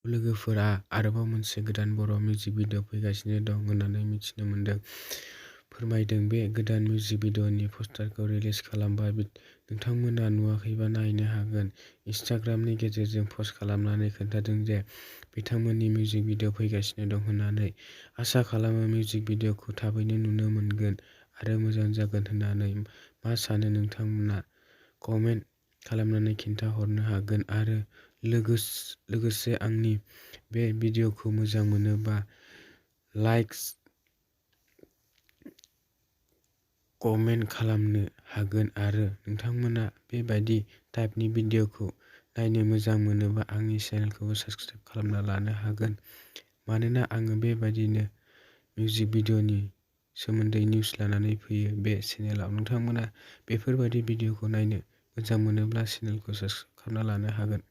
लोगोफोरा आरोबाव मोनसे गोदान बर' मिउजिक भिडिअ फैगासिनो दं होननानै मिथिनो मोन्दों। फोरमायदों। बे गोदान मिउजिक भिडिअनि पस्टारखौ रिलिज खालामबाय। नोंथांमोना नुवाखैबा नायनो हागोन। इनस्टाग्रामनि गेजेरजों पस्ट खालामनानै खोन्थादों जे बिथांमोननि मिउजिक भिडिअ फैगासिनो दं होननानै। आसा खालामो मिउजिक भिडिअखौ थाबैनो नुनो मोनगोन आरो मोजां जागोन होननानै। मा सानो नोंथांमोना कमेन्ट खालामनानै खिन्थाहरनो हागोन आरो लोगोसे आंनि बे भिडिअखौ मोजां मोनोबा लाइक कमेन्ट खालामनो हागोन आरो नोंथांमोना बेबायदि टाइपनि भिडिअखौ नायनो मोजां मोनोबा आंनि चेनेलखौबो साबस्क्राइब खालामना लानो हागोन। मानोना आङो बेबायदिनो मिउजिक भिडिअनि सोमोन्दै निउस लानानै फैयो बे चेनेलाव। नोंथांमोना बेफोरबायदि भिडिअखौ नायनो मोजां मोनोब्ला चेनेलखौ साबस्क्राइब खालामना लानो हागोन।